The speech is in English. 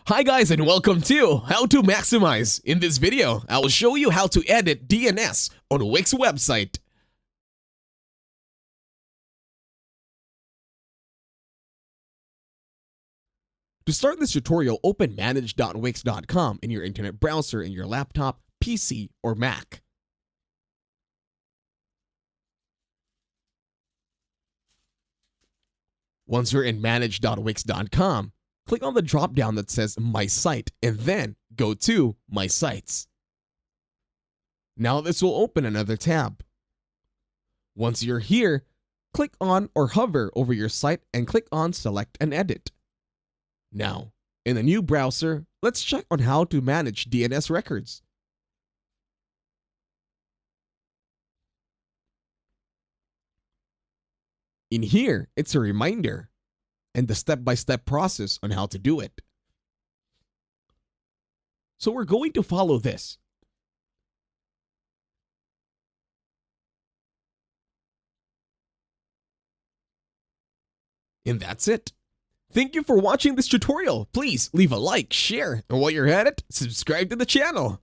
Hi guys and welcome to How to Maximize. In this video, I will show you how to edit DNS on Wix website. To start this tutorial, open manage.wix.com in your internet browser in your laptop, PC, or Mac. Once you're in manage.wix.com, click on the drop-down that says My Site and then go to My Sites. Now this will open another tab. Once you're here, click on or hover over your site and click on Select and Edit. Now, in the new browser, let's check on how to manage DNS records. In here, it's a reminder and the step-by-step process on how to do it. So we're going to follow this. And that's it. Thank you for watching this tutorial. Please leave a like, share, and while you're at it, subscribe to the channel.